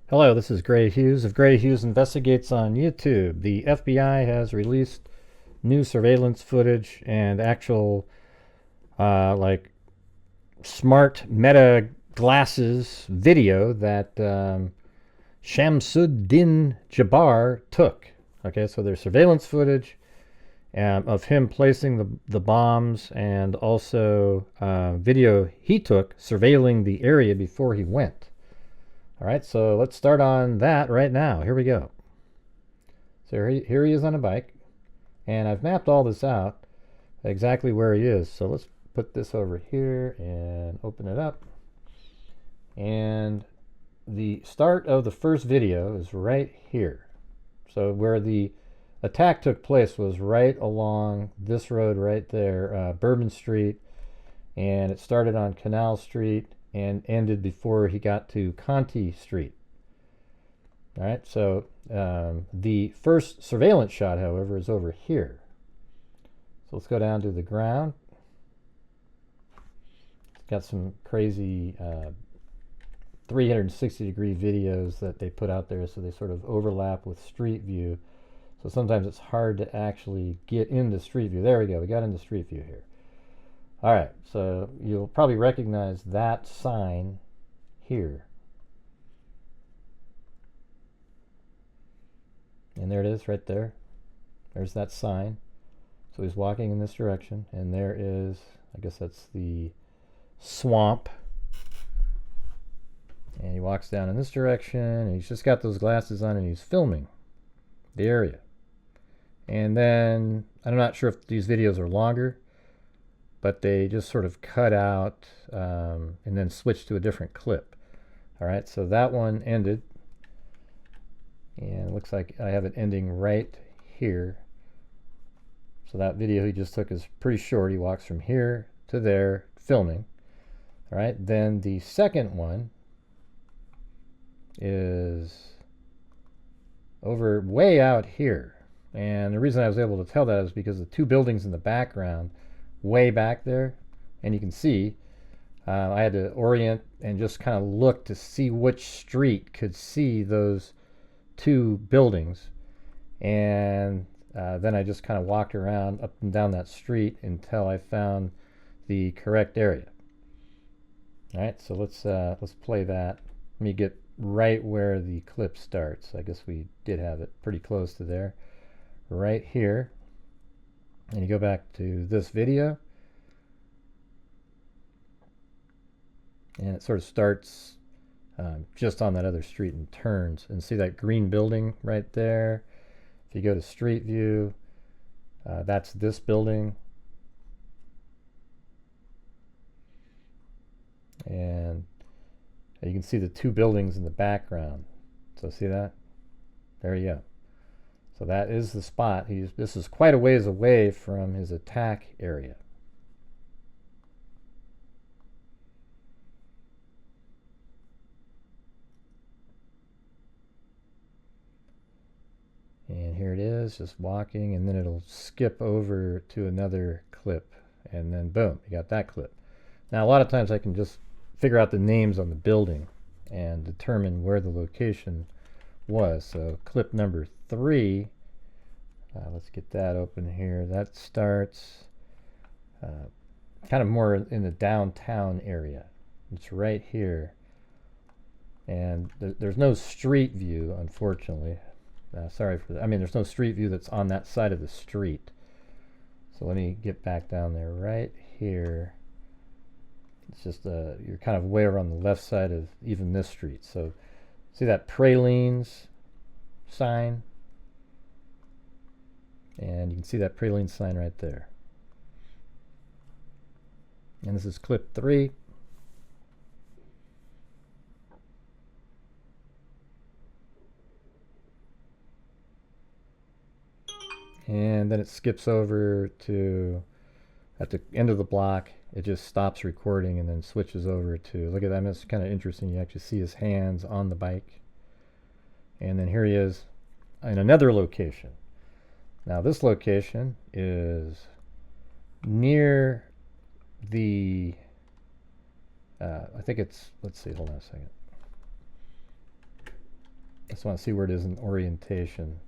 Hello, this is Grant Hughes of Grant Hughes Investigates on YouTube. The FBI has released new surveillance footage and actual, like, smart meta glasses video that Shamsuddin Jabbar took. Okay, so there's surveillance footage of him placing the bombs and also video he took surveilling the area before he went. All right, so let's start on that right now. Here we go. So here he is on a bike, and I've mapped all this out exactly where he is. So let's put this over here and open it up. And the start of the first video is right here. So where the attack took place was right along this road right there, Bourbon Street, and it started on Canal Street and ended before he got to Conti Street. All right, so the first surveillance shot, however, is over here. So let's go down to the ground. It's got some crazy 360-degree videos that they put out there, so they sort of overlap with Street View. So sometimes it's hard to actually get into Street View. There we go. We got into Street View here. All right, so you'll probably recognize that sign here. And there it is right there. There's that sign. So he's walking in this direction, and there is, I guess that's the swamp. And he walks down in this direction, and he's just got those glasses on, and he's filming the area. And then, I'm not sure if these videos are longer, but they just sort of cut out and then switched to a different clip. All right, so that one ended, and it looks like I have it ending right here. So that video he just took is pretty short. He walks from here to there filming. All right, then the second one is over way out here. And the reason I was able to tell that is because the two buildings in the background way back there, and you can see I had to orient and just kind of look to see which street could see those two buildings, and then I just kind of walked around up and down that street until I found the correct area. All right, so let's play that. Let me get right where the clip starts. I guess we did have it pretty close to there, right here. And you go back to this video, and it sort of starts just on that other street and turns, and see that green building right there. If you go to Street View, that's this building, and you can see the two buildings in the background. So see that? There you go. So that is the spot. This is quite a ways away from his attack area. And here it is, just walking, and then it'll skip over to another clip, and then boom, you got that clip. Now a lot of times I can just figure out the names on the building and determine where the location was. So clip number 3, let's get that open here. That starts kind of more in the downtown area. It's right here, and there's no street view, unfortunately. Sorry for that. I mean, there's no street view that's on that side of the street. So let me get back down there right here. It's just you're kind of way over on the left side of even this street. So see that Pralines sign? And you can see that Praline sign right there. And this is clip 3. And then it skips over to, at the end of the block, it just stops recording and then switches over to, look at that, that's kind of interesting. You actually see his hands on the bike. And then here he is in another location. Now this location is near the, I think it's, let's see, hold on a second. just want to see where it is in orientation.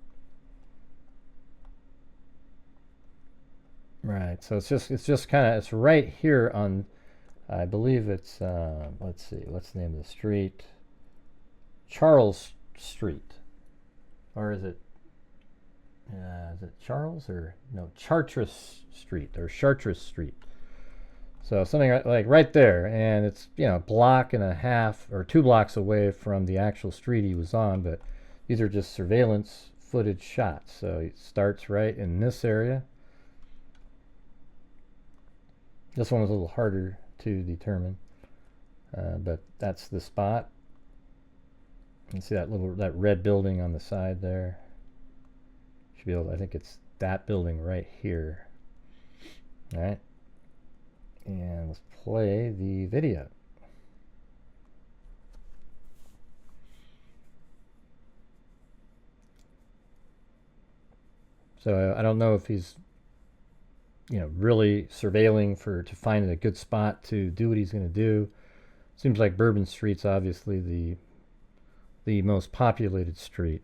Right, so it's just kind of, it's right here on, I believe it's, let's see, what's the name of the street? Charles Street. Or is it Charles or no, Chartres Street or Chartres Street. So something like right there, and it's, you know, a block and a half or 2 blocks away from the actual street he was on, but these are just surveillance footage shots. So it starts right in this area. This one was a little harder to determine, but that's the spot. You can see that red building on the side there. Should be able to, I think it's that building right here. All right, and let's play the video. So I don't know if he's, you know, really surveilling to find a good spot to do what he's going to do. Seems like Bourbon Street's obviously the most populated street.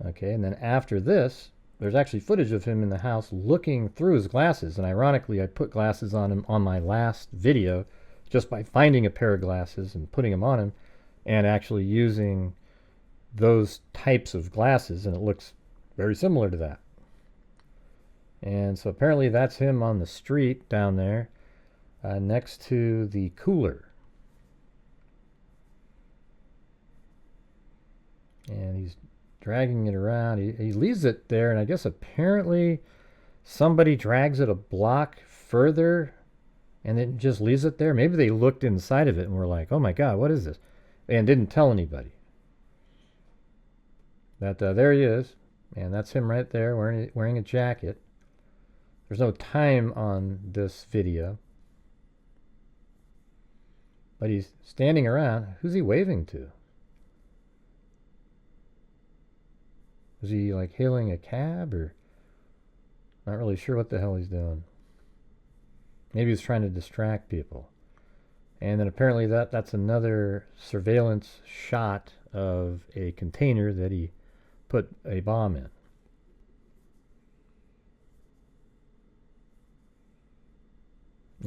Okay, and then after this, there's actually footage of him in the house looking through his glasses. And ironically, I put glasses on him on my last video just by finding a pair of glasses and putting them on him and actually using those types of glasses, and it looks very similar to that. And so apparently that's him on the street down there next to the cooler. And he's dragging it around. He leaves it there, and I guess apparently somebody drags it a block further and then just leaves it there. Maybe they looked inside of it and were like, oh my God, what is this? And didn't tell anybody. But there he is, and that's him right there wearing a jacket. There's no time on this video, but he's standing around. Who's he waving to? Is he like hailing a cab, or not really sure what the hell he's doing? Maybe he's trying to distract people. And then apparently that's another surveillance shot of a container that he put a bomb in.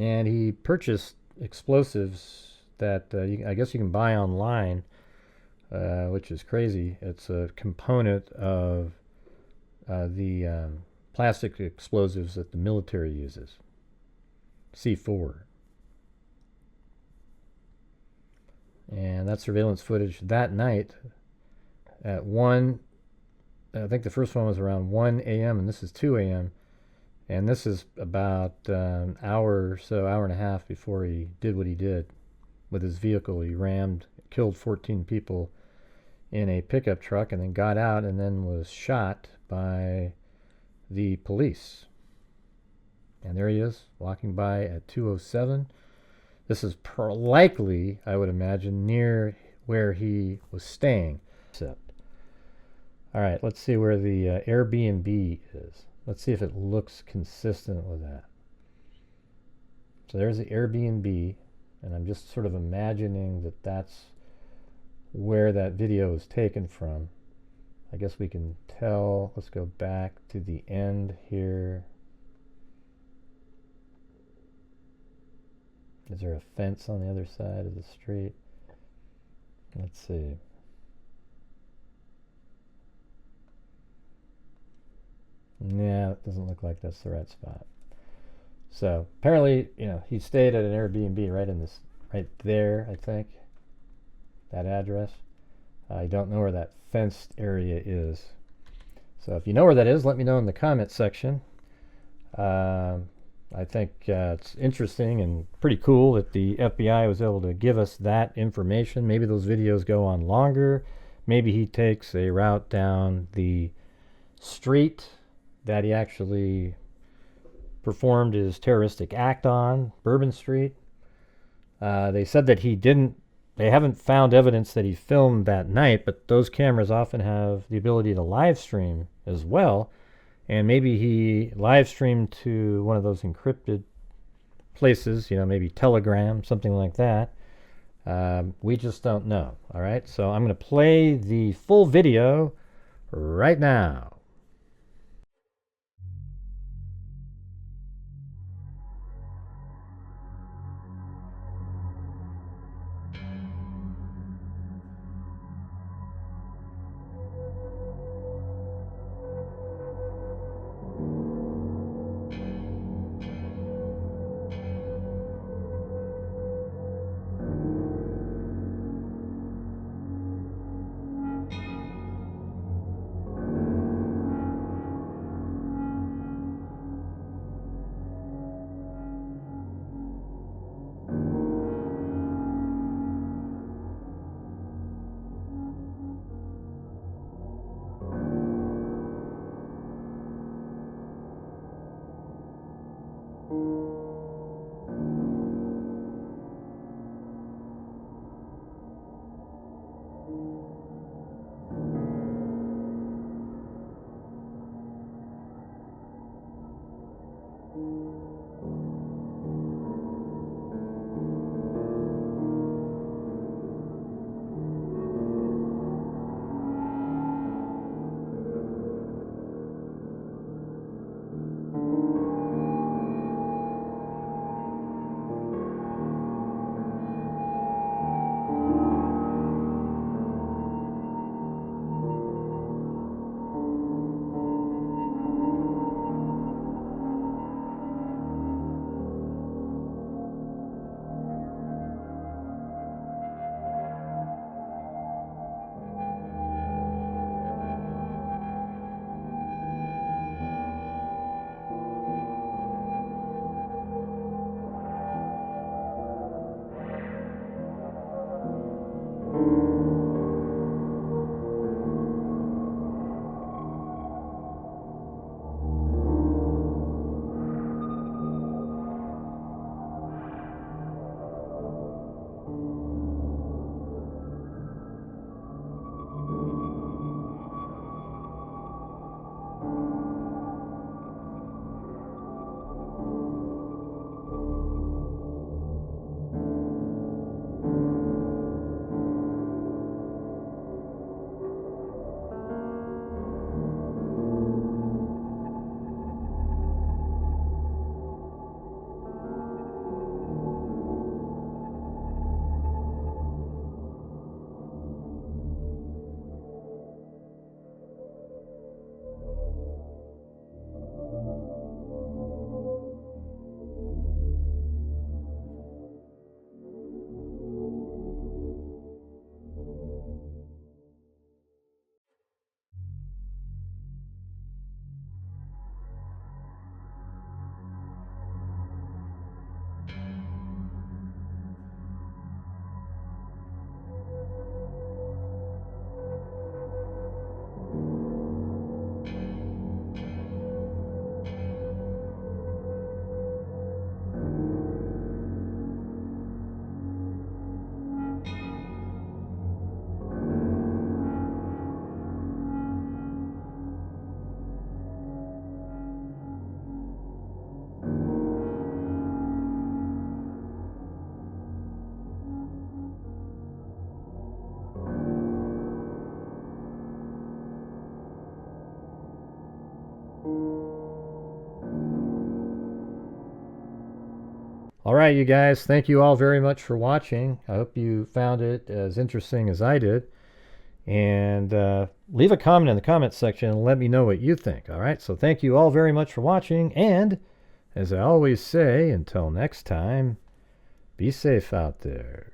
And he purchased explosives that I guess you can buy online, which is crazy. It's a component of the plastic explosives that the military uses, C4. And that surveillance footage that night at 1, I think the first one was around 1 a.m. and this is 2 a.m. And this is about an hour or so, hour and a half before he did what he did with his vehicle. He killed 14 people in a pickup truck and then got out and then was shot by the police. And there he is, walking by at 2:07. This is likely, I would imagine, near where he was staying. All right, let's see where the Airbnb is. Let's see if it looks consistent with that. So there's the Airbnb, and I'm just sort of imagining that that's where that video is taken from. I guess we can tell. Let's go back to the end here. Is there a fence on the other side of the street? Let's see. Yeah, it doesn't look like that's the right spot. So apparently, you know, he stayed at an Airbnb right there, I think. That address. I don't know where that fenced area is. So if you know where that is, let me know in the comment section. I think it's interesting and pretty cool that the FBI was able to give us that information. Maybe those videos go on longer. Maybe he takes a route down the street that he actually performed his terroristic act on, Bourbon Street. They said that they haven't found evidence that he filmed that night, but those cameras often have the ability to live stream as well. And maybe he live streamed to one of those encrypted places, maybe Telegram, something like that. We just don't know. All right, so I'm going to play the full video right now. All right, you guys, thank you all very much for watching. I hope you found it as interesting as I did. And leave a comment in the comment section and let me know what you think. All right, so thank you all very much for watching. And as I always say, until next time, be safe out there.